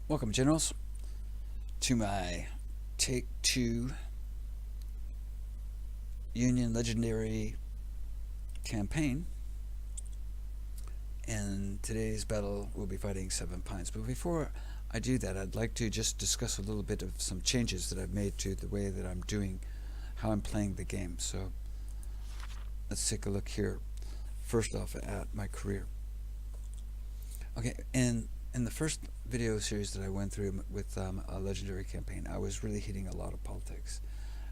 Welcome, Generals, to my Take 2 Union Legendary campaign. And today's battle, we'll be fighting Seven Pines. But before I do that, I'd like to just discuss a little bit of some changes that I've made to the way that I'm doing, how I'm playing the game. So let's take a look here. First off, at my career. Okay, in the first video series that I went through with a legendary campaign, I was really hitting a lot of politics,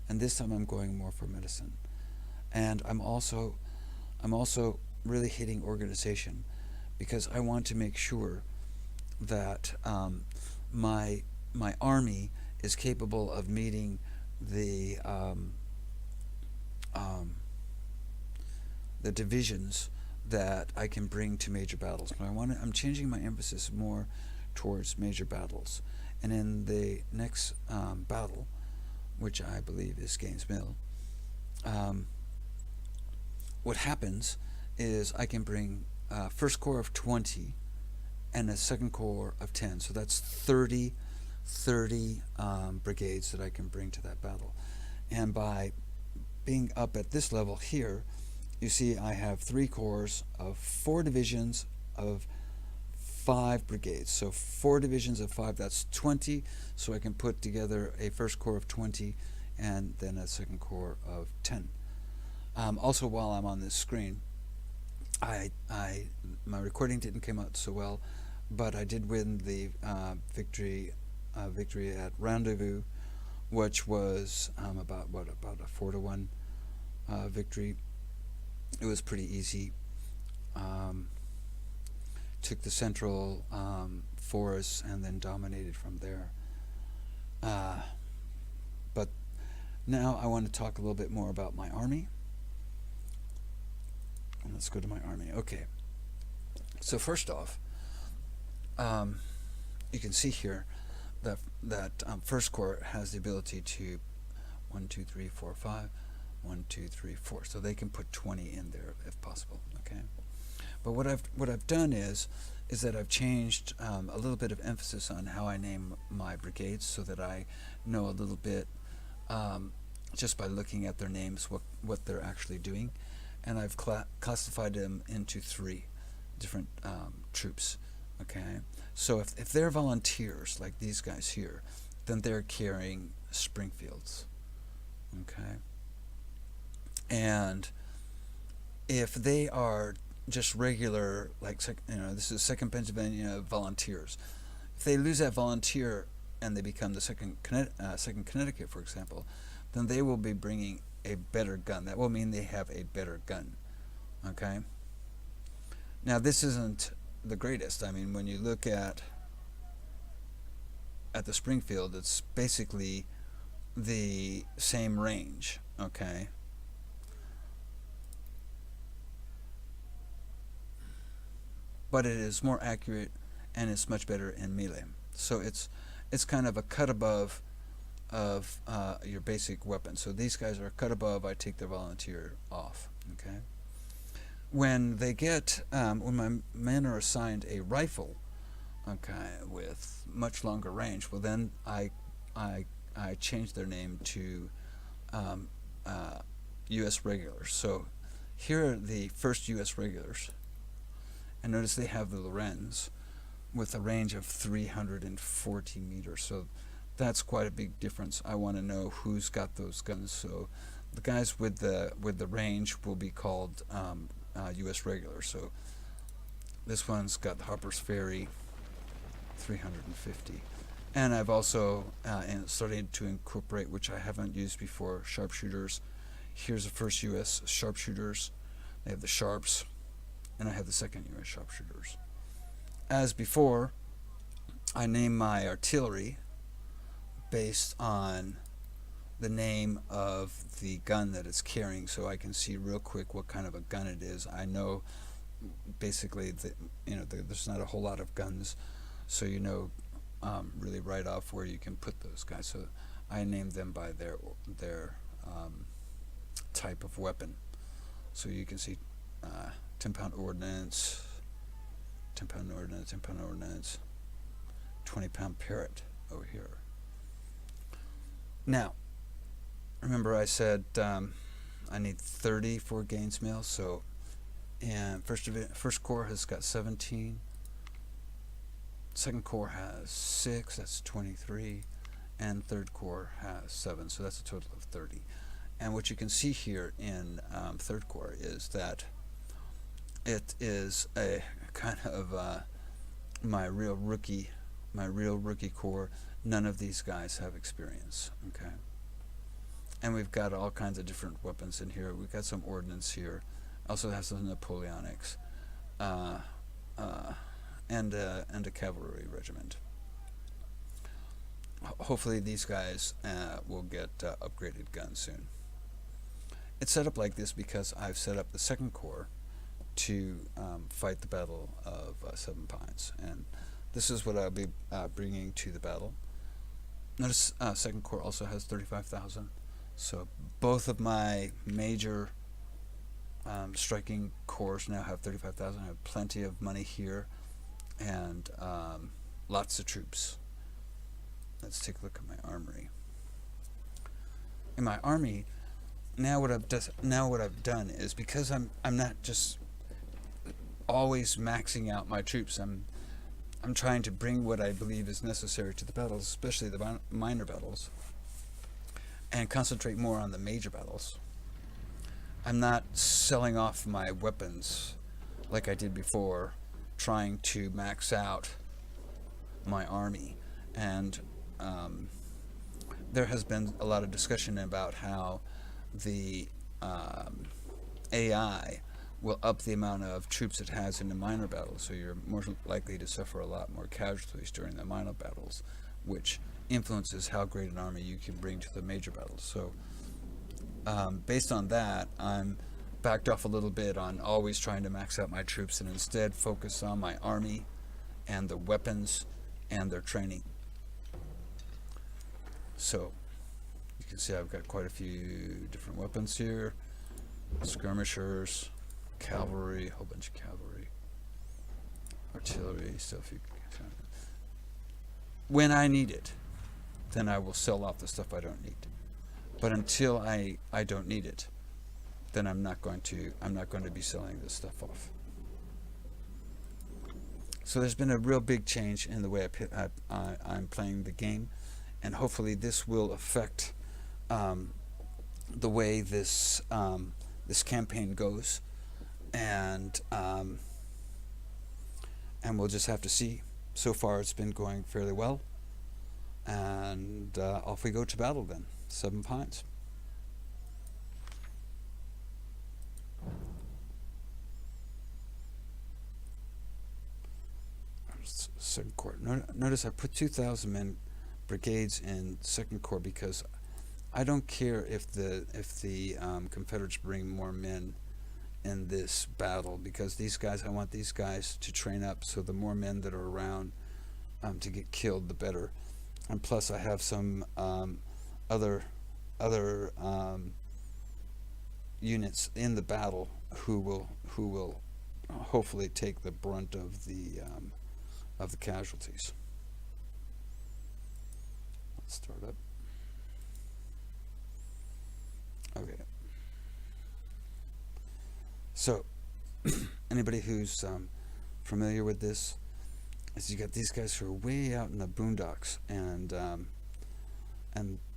and this time I'm going more for medicine, and I'm also really hitting organization, because I want to make sure that my army is capable of meeting um, the divisions that I can bring to major battles. But I'm changing my emphasis more towards major battles. And in the next battle, which I believe is Gaines Mill, what happens is I can bring first corps of 20 and a second corps of 10. So that's 30 brigades that I can bring to that battle. And by being up at this level here, you see I have 3 corps of 4 divisions of 5 brigades. So 4 divisions of 5, that's 20. So I can put together a first corps of 20 and then a second corps of 10. Also, while I'm on this screen, my recording didn't come out so well, but I did win the victory at Rendezvous, which was about a 4-to-1 victory. It was pretty easy. Took the central forest and then dominated from there. But now I want to talk a little bit more about my army. And let's go to my army. Okay. So first off, you can see here that first corps has the ability to 1, 2, 3, 4, 5. 1, 2, 3, 4. So they can put 20 in there if possible. Okay. But what I've done is that I've changed a little bit of emphasis on how I name my brigades, so that I know a little bit just by looking at their names what they're actually doing, and I've classified them into 3 different troops. Okay. So if they're volunteers like these guys here, then they're carrying Springfields. Okay. And if they are just regular, like, this is 2nd Pennsylvania volunteers, if they lose that volunteer and they become the 2nd Connecticut, for example, then they will be bringing a better gun. That will mean they have a better gun. Okay. Now, this isn't the greatest. I mean, when you look at the Springfield, it's basically the same range. Okay. But it is more accurate and it's much better in melee. So it's kind of a cut above of your basic weapon. So these guys are a cut above. I take their volunteer off. Okay. When they get when my men are assigned a rifle, okay, with much longer range, well then I change their name to U.S. regulars. So here are the 1st U.S. regulars. And notice they have the Lorenz with a range of 340 meters. So that's quite a big difference. I want to know who's got those guns. So the guys with the range will be called U.S. regulars. So this one's got Harper's Ferry, 350. And I've also started to incorporate, which I haven't used before, sharpshooters. Here's the 1st U.S. sharpshooters. They have the Sharps. And I have the 2nd U.S. sharpshooters. As before, I name my artillery based on the name of the gun that it's carrying, so I can see real quick what kind of a gun it is. I know basically that there's not a whole lot of guns, so really right off where you can put those guys. So I name them by their type of weapon. So you can see 10-pound ordnance, 10-pound ordnance, 10-pound ordnance, 20-pound parrot over here. Now, remember I said I need 30 for gains mail, so and first corps has got 17. Second corps has 6, that's 23, and third corps has 7, so that's a total of 30. And what you can see here in third corps is that it is a kind of my real rookie corps. None of these guys have experience. Okay, and we've got all kinds of different weapons in here. We've got some ordnance here. Also have some Napoleonics, and a cavalry regiment. Hopefully these guys will get upgraded guns soon. It's set up like this because I've set up the second corps to fight the Battle of Seven Pines, and this is what I'll be bringing to the battle. Notice second corps also has 35,000, so both of my major striking corps now have 35,000. I have plenty of money here, and lots of troops. Let's take a look at my armory. In my army, now what I've done is, because I'm not just always maxing out my troops. I'm trying to bring what I believe is necessary to the battles, especially the minor battles, and concentrate more on the major battles. I'm not selling off my weapons like I did before, trying to max out my army. And there has been a lot of discussion about how the AI will up the amount of troops it has in the minor battles, so you're more likely to suffer a lot more casualties during the minor battles, which influences how great an army you can bring to the major battles. So based on that, I'm backed off a little bit on always trying to max out my troops, and instead focus on my army and the weapons and their training. So you can see I've got quite a few different weapons here: skirmishers, cavalry, a whole bunch of cavalry, artillery stuff. When I need it, then I will sell off the stuff I don't need. But until I don't need it, then I'm not going to be selling this stuff off. So there's been a real big change in the way I'm playing the game, and hopefully this will affect the way this campaign goes, and we'll just have to see. So far it's been going fairly well, and off we go to battle then. 7 Pines. Second Corps. Notice I put 2,000 men brigades in Second Corps because I don't care if the Confederates bring more men in this battle, because I want these guys to train up, so the more men that are around to get killed, the better. And plus I have some other units in the battle who will hopefully take the brunt of the casualties. Let's start up. Okay. So, anybody who's familiar with this, is you got these guys who are way out in the boondocks, and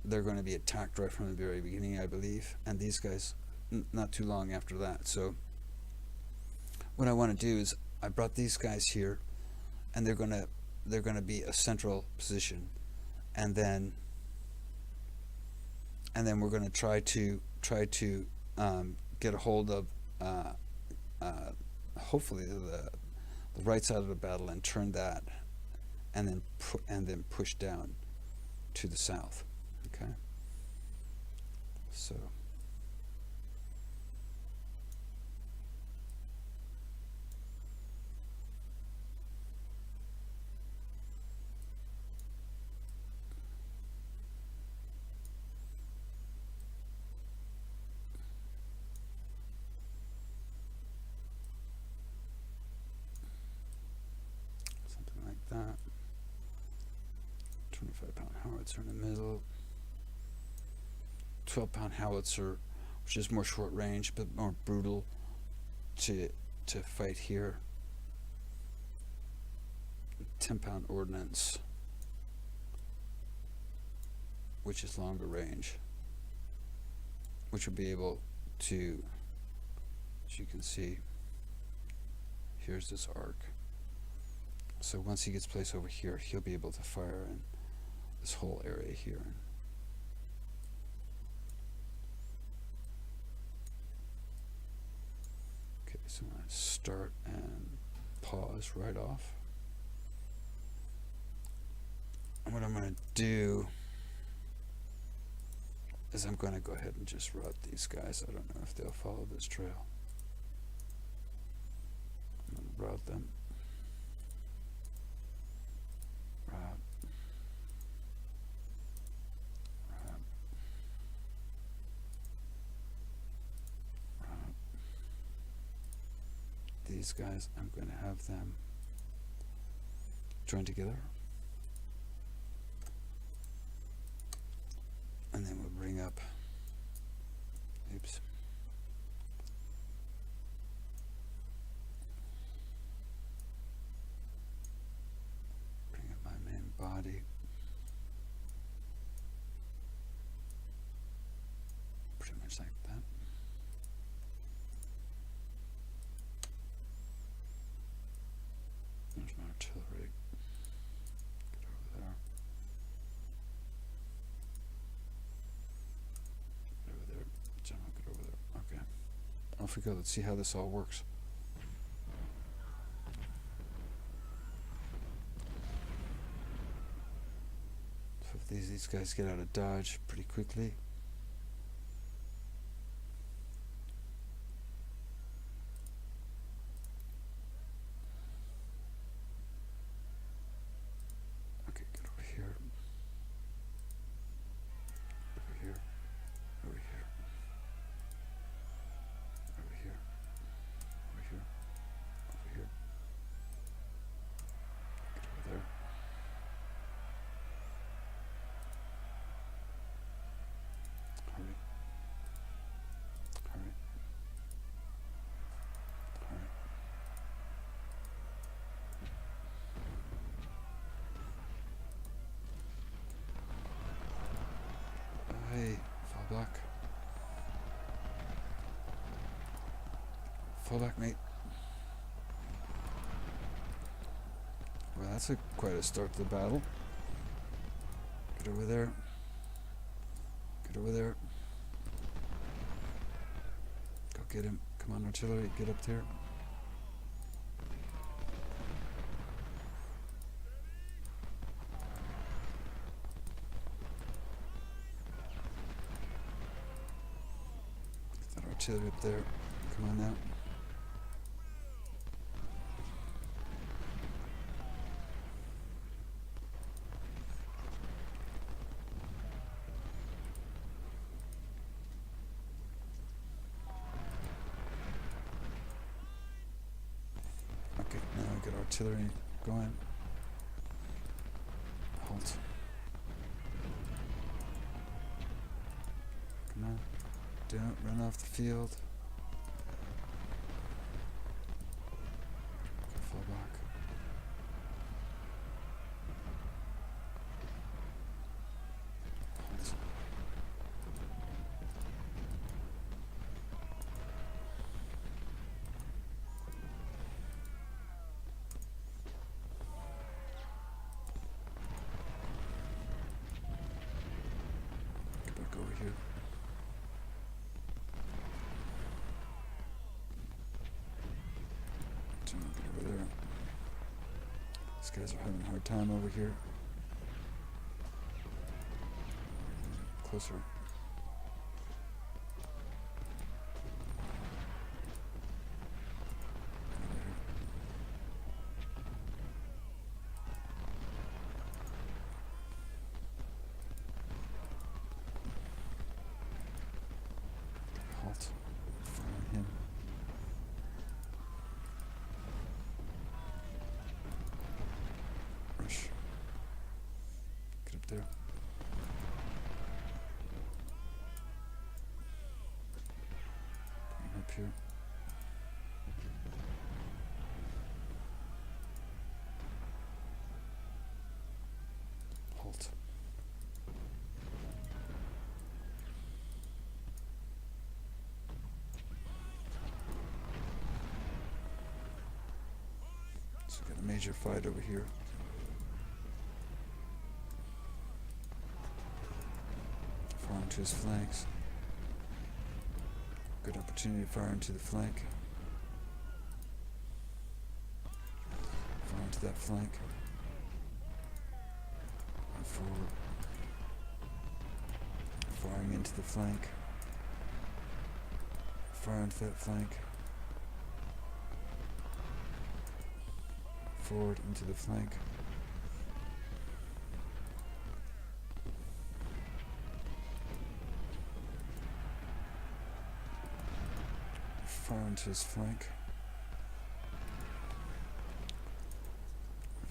they're going to be attacked right from the very beginning, I believe, and these guys not too long after that. So, what I want to do is I brought these guys here, and they're going to be a central position, and then we're going to try to get a hold of hopefully the right side of the battle, and turn that, and then push down to the south. Okay, so that. howitzer in the middle. 12-pound howitzer, which is more short range but more brutal to fight here. 10-pound ordnance, which is longer range, which will be able to, as you can see, here's this arc. So once he gets placed over here, he'll be able to fire in this whole area here. Okay, so I'm going to start and pause right off. And what I'm going to do is I'm going to go ahead and just route these guys. I don't know if they'll follow this trail. I'm going to route them. Route. Route. Route. These guys, I'm going to have them join together. And then we'll bring up, oops, bring up my main body, pretty much like that. There's my artillery. Get over there. Off we go. Let's see how this all works. So if these guys get out of dodge pretty quickly. Okay, get over here. Over here. Over here. Over here. Over here. Over here. Get over there. Hurry. Hurry. Hurry. Hey, fall back. Fall back, mate. Well, that's quite a start to the battle. Get over there. Get over there. Go get him. Come on, artillery, get up there. Get that artillery up there. Come on now. Okay, now we get artillery going. Halt. Come on. Don't run off the field. Fall back. Halt. Get back over here. Get over there. These guys are having a hard time over here. Closer. Halt. Fire on him. Rush. Get up there. So we've got a major fight over here. Far into his flanks. Good opportunity to fire into the flank. Fire into that flank. And forward. Firing into the flank. Fire into that flank. Forward into the flank. Fire into his flank.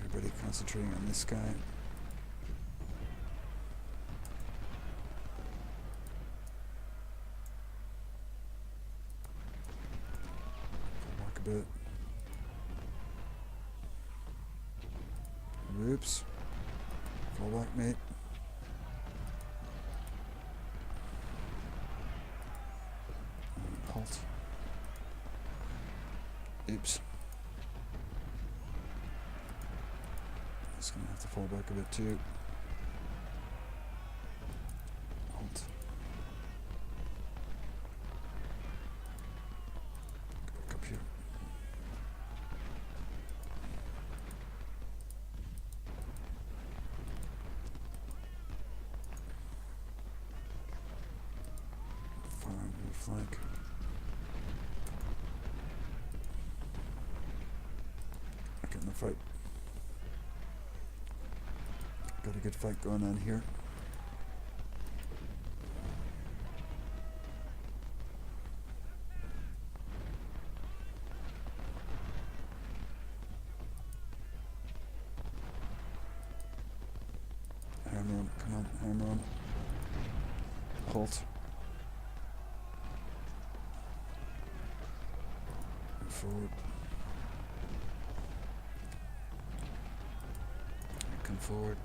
Everybody concentrating on this guy. Walk a bit. Oops. Fall back, mate. Halt. Oops. Just gonna have to fall back a bit too. Halt. Go back up here. Fire into the flank. In the fight. Got a good fight going on here. Hammer him, come on, hammer him. Halt. And forward. Come forward.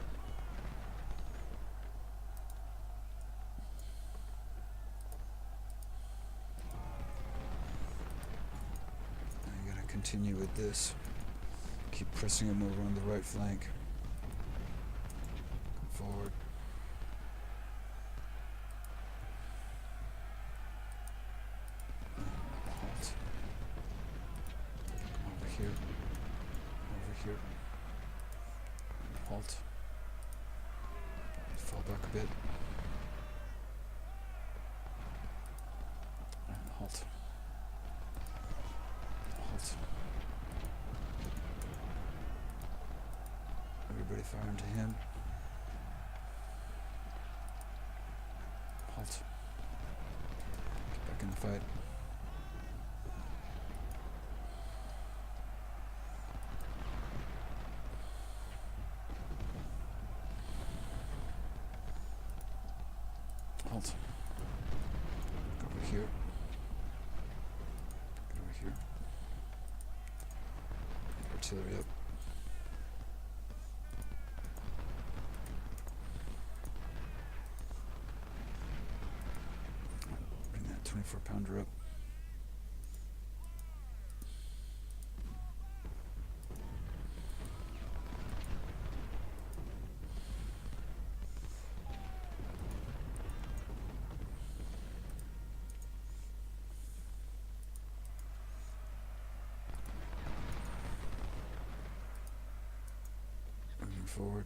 Now you gotta continue with this. Keep pressing him over on the right flank. Come forward. Halt. Come over here. Over here. Halt. Fall back a bit. And halt. Halt. Everybody fire into him. Halt. Get back in the fight. Halt. Go over here. Get over here. Artillery up. Bring that 24-pounder up. Forward.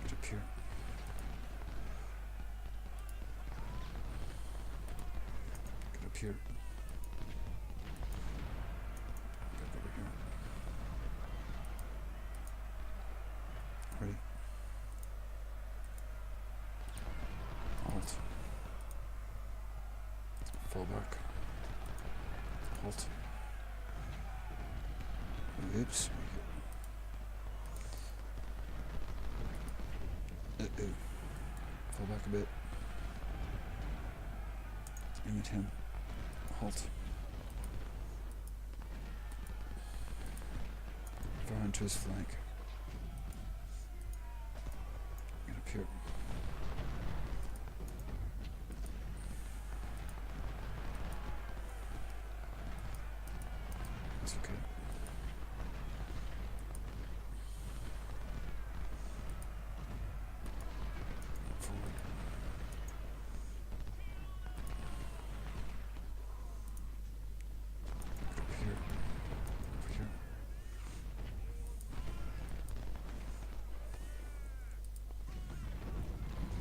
Get up here. Get up here. Get over here. Ready? Halt. Fall back. Halt. Oops. Fall back a bit. Aim at him. Halt. Fire into his flank. Get up here.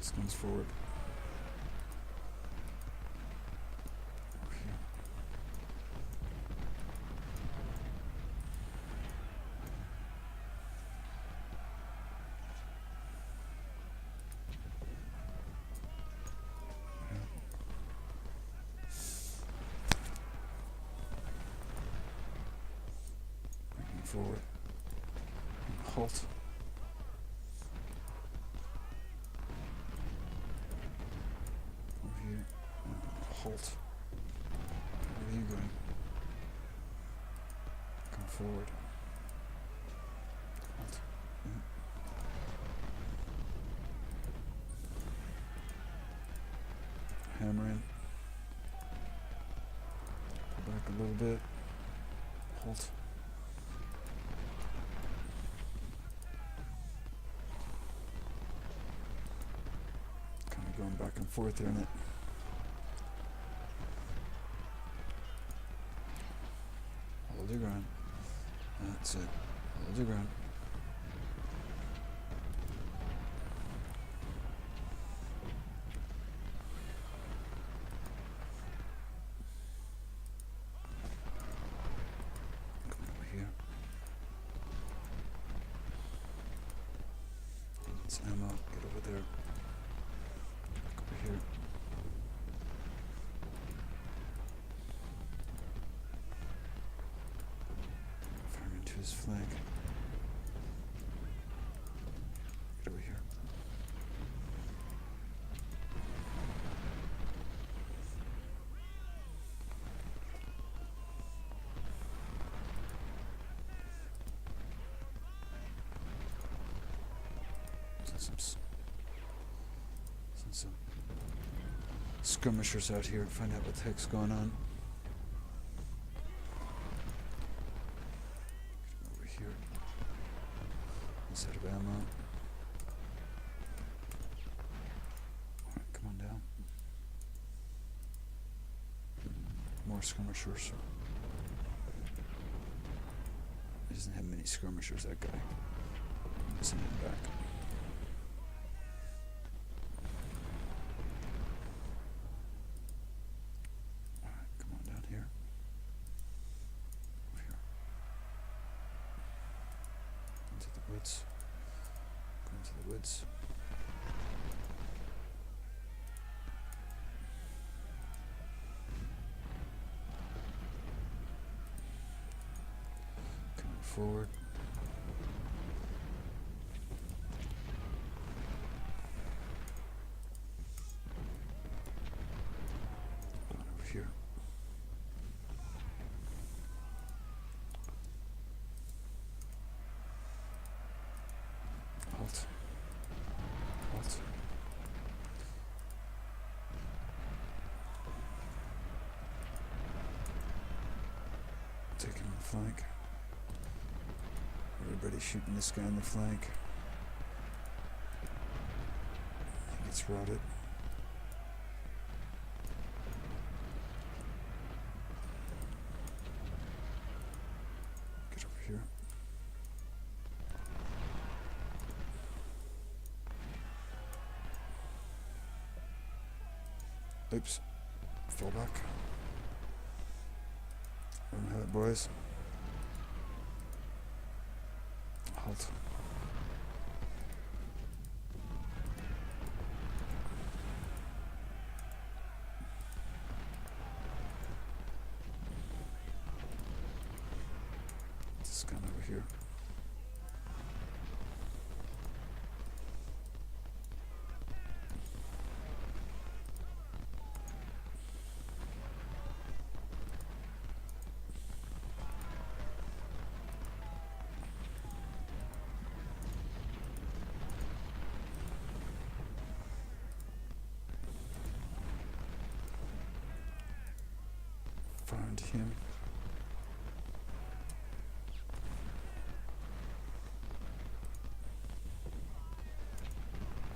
This comes forward. Over here. Moving forward. And halt. Halt. Where are you going? Come forward. Halt. Hammer in. Pull back a little bit. Halt. Kind of going back and forth there in it. Hold your ground. That's it. Hold your ground. Come over here. It's ammo. Get over there. Back over here. To his flank. Get over here. Send some skirmishers out here and find out what the heck's going on. He's out of ammo. Alright, come on down. More skirmishers. He doesn't have many skirmishers, that guy. Send him back. Alright, come on down here. Over here. Into the woods. Go into the woods. Coming forward. Going over here. Halt. Halt. Taking the flank. Everybody's shooting this guy in the flank. He gets routed. Get over here. Oops. Fall back. Let them have it, boys. Halt. This gun over here. Find him.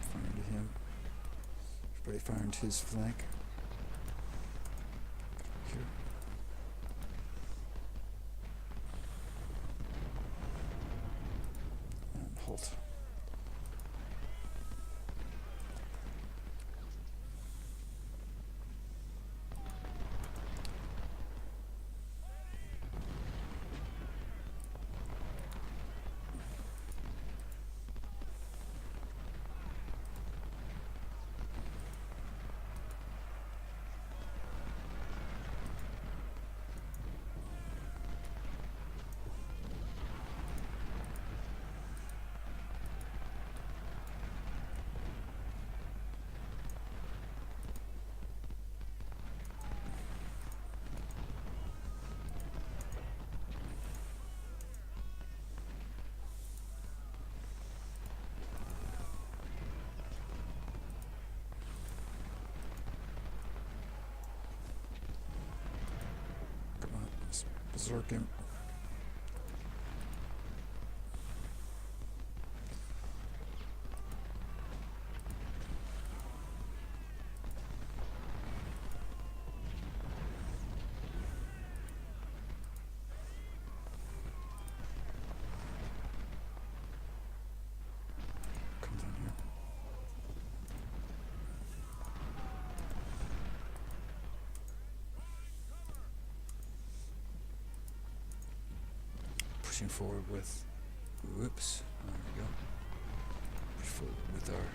Find him. Everybody find his flank. Here. And halt. Berserking. Come down here. Pushing forward with, whoops, there we go. Push forward with our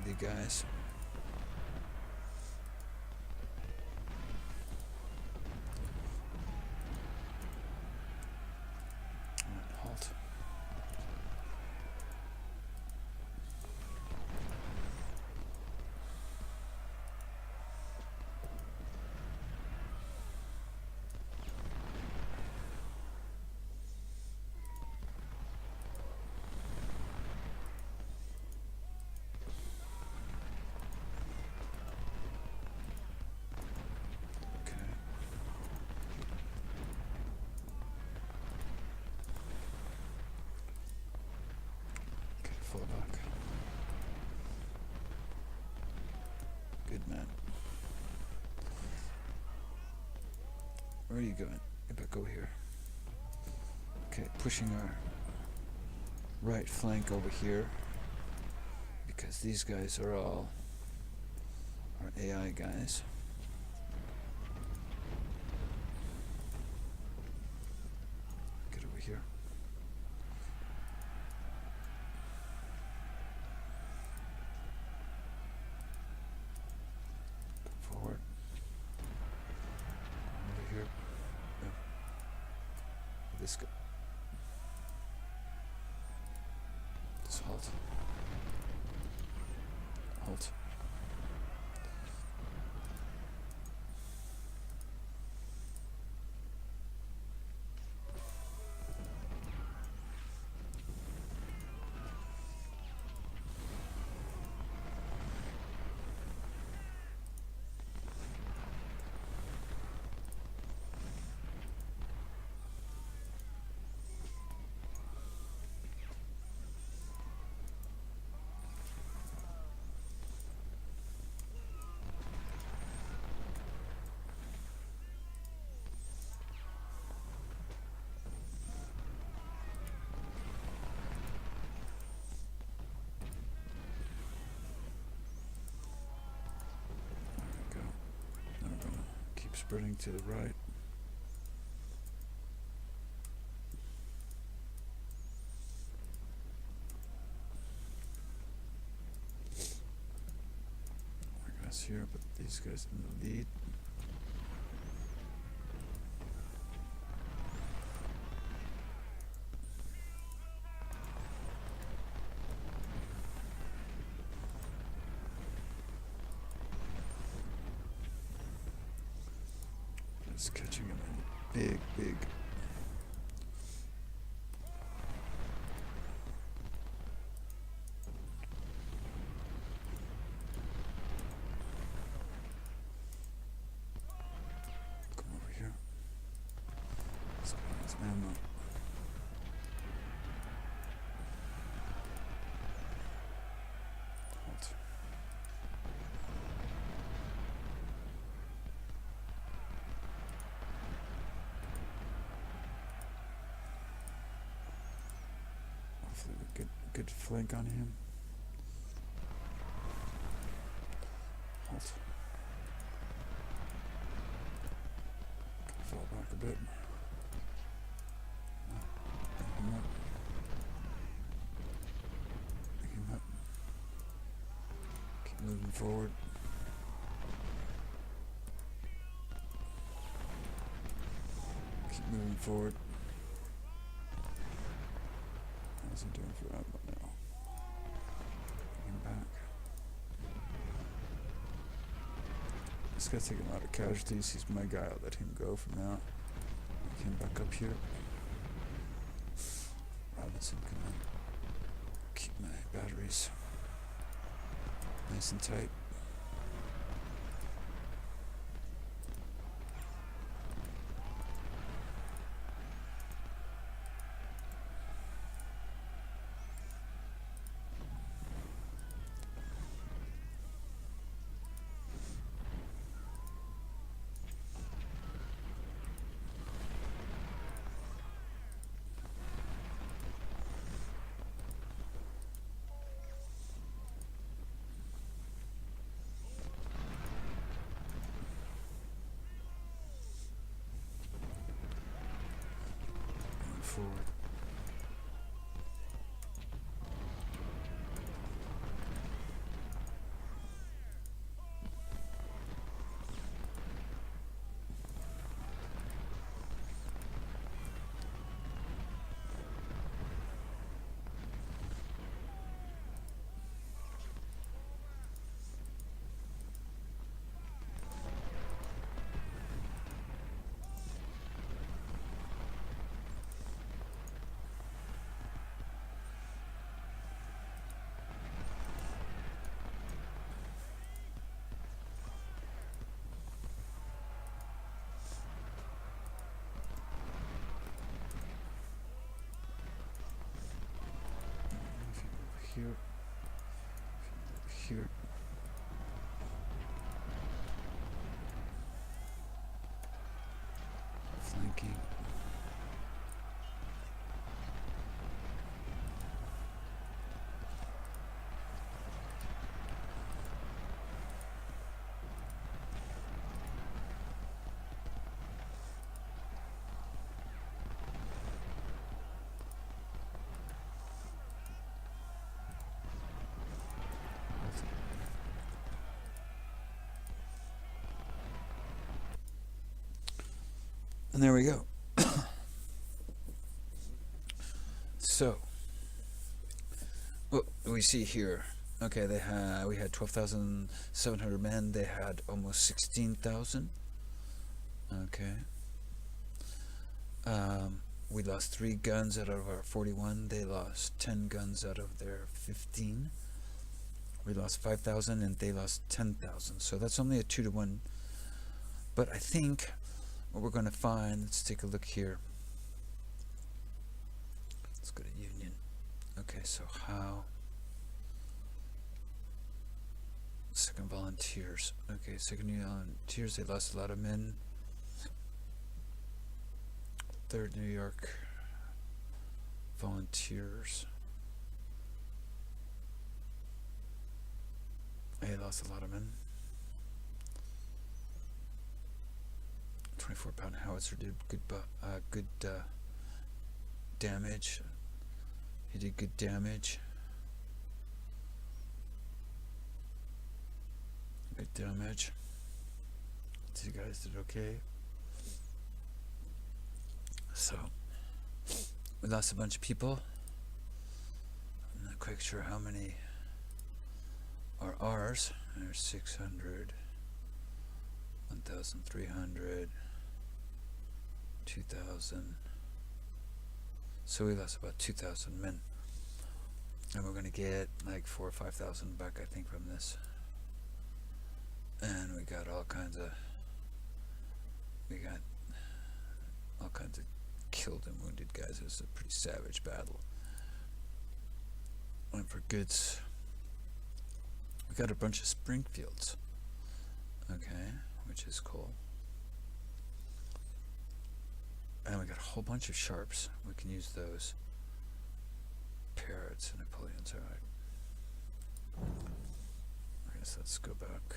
lily guys. Alright, halt. Fall back. Good man. Where are you going? You better go here. Okay, pushing our right flank over here because these guys are all our AI guys. Get over here. Forward. Over here. No. This guy. Just halt. Halt. Spreading to the right. Our guys here, but these guys in the lead. It's catching him in big, big. Come over here. This guy has ammo. Halt. Hopefully we get a good flank on him. Halt. Fall back a bit. Pick him up. Pick him up. Keep moving forward. Keep moving forward. How's he doing for ammo now? Bring him back. This guy's taking a lot of casualties. He's my guy. I'll let him go for now. Bring him back up here. Robinson, come on. Keep my batteries nice and tight. forward. Here, here. Flanking. And there we go. So, what we see here, okay, we had 12,700 men. They had almost 16,000. Okay. We lost 3 guns out of our 41. They lost 10 guns out of their 15. We lost 5,000 and they lost 10,000. So that's only a 2-to-1. But I think what we're going to find, let's take a look here. Let's go to Union. Okay, so how? Second volunteers. Okay, second volunteers, they lost a lot of men. 3rd New York volunteers. They lost a lot of men. 24-pound howitzer did good damage. He did good damage. Good damage. These guys did okay. So we lost a bunch of people. I'm not quite sure how many are ours. There's 600, 1,300, 2,000. So we lost about 2,000 men. And we're going to get like 4,000 or 5,000 back, I think, from this. And we got all kinds of killed and wounded guys. It was a pretty savage battle. And for goods, we got a bunch of Springfields. Okay, which is cool. And we got a whole bunch of Sharps. We can use those. Parrots and Napoleons, alright. I guess let's go back.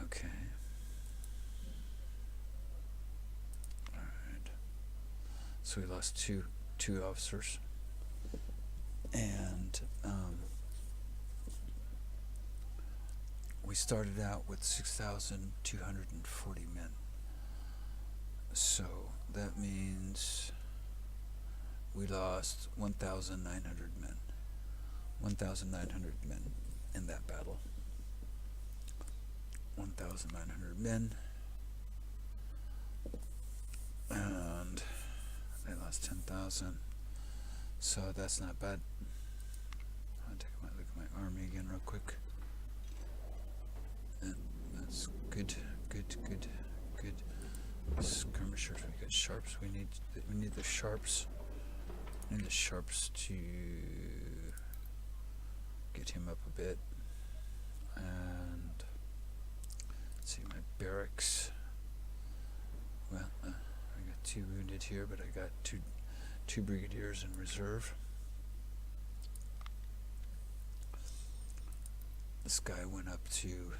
Okay. Alright. So we lost two officers. And we started out with 6,240 men. So that means we lost 1,900 men. 1,900 men in that battle. 1,900 men. And they lost 10,000. So that's not bad. I'll take a look at my army again real quick. And that's good. Skirmishers, we got Sharps. We need the Sharps. We need the Sharps to get him up a bit. And let's see, my barracks. Well, I got 2 wounded here, but I got two brigadiers in reserve. This guy went up to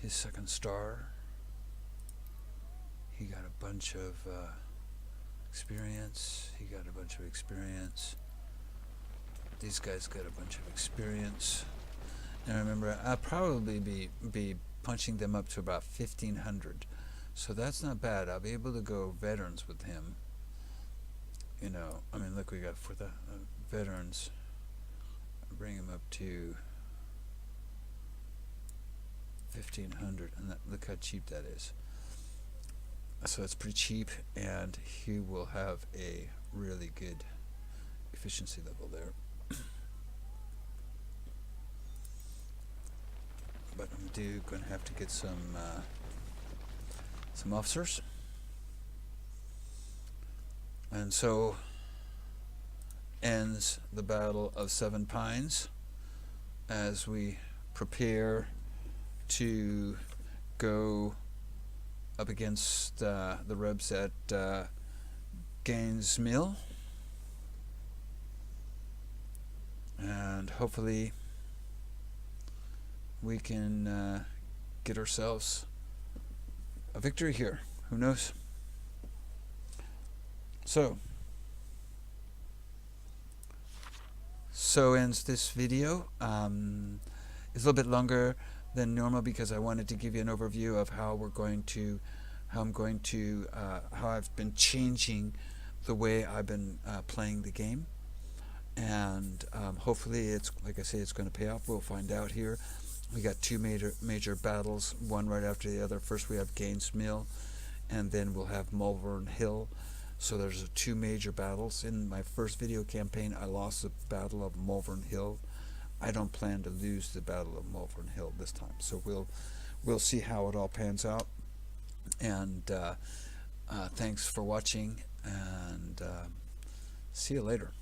his 2nd star. He got a bunch of experience. He got a bunch of experience. These guys got a bunch of experience. And remember, I'll probably be punching them up to about 1,500. So that's not bad. I'll be able to go veterans with him. You know, I mean, look, we got for the veterans. I'll bring him up to 1,500, and look how cheap that is. So it's pretty cheap, and he will have a really good efficiency level there. But I'm going to have to get some officers. And so ends the Battle of Seven Pines as we prepare to go up against the Rebs at Gaines Mill, and hopefully we can get ourselves a victory here. Who knows? So ends this video. It's a little bit longer than normal because I wanted to give you an overview of how I've been changing the way I've been playing the game, and hopefully it's, like I say, it's going to pay off. We'll find out here. We got two major battles, one right after the other. First we have Gaines Mill, and then we'll have Malvern Hill. So there's two major battles. In my first video campaign, I lost the Battle of Malvern Hill. I don't plan to lose the Battle of Malvern Hill this time. So we'll see how it all pans out. And thanks for watching, and see you later.